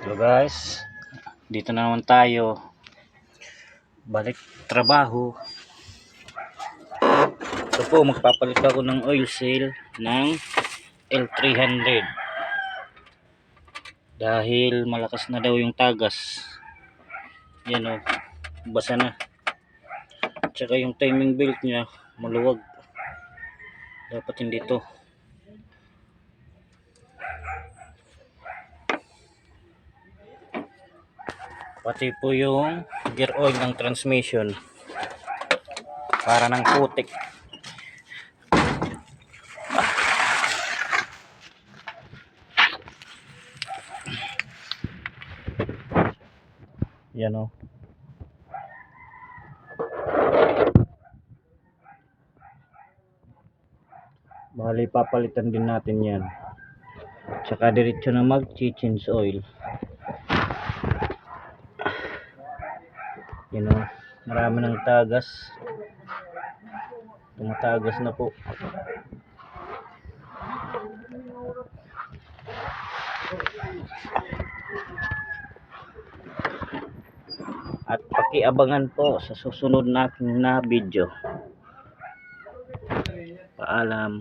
Hello guys, dito na naman tayo, balik trabaho. Ito po, magpapalit ako ng oil seal ng L300 dahil malakas na daw yung tagas. Yan o, basa na. Tsaka yung timing belt nya maluwag, dapat hindi to. Pati po yung gear oil ng transmission, para ng putik. Yan o. Bali papalitan din natin yan. Tsaka diretso na mag-change oil. Yan o. Marami ng tagas. Tumatagas na po. At pakiabangan po sa susunod natin na video. Paalam.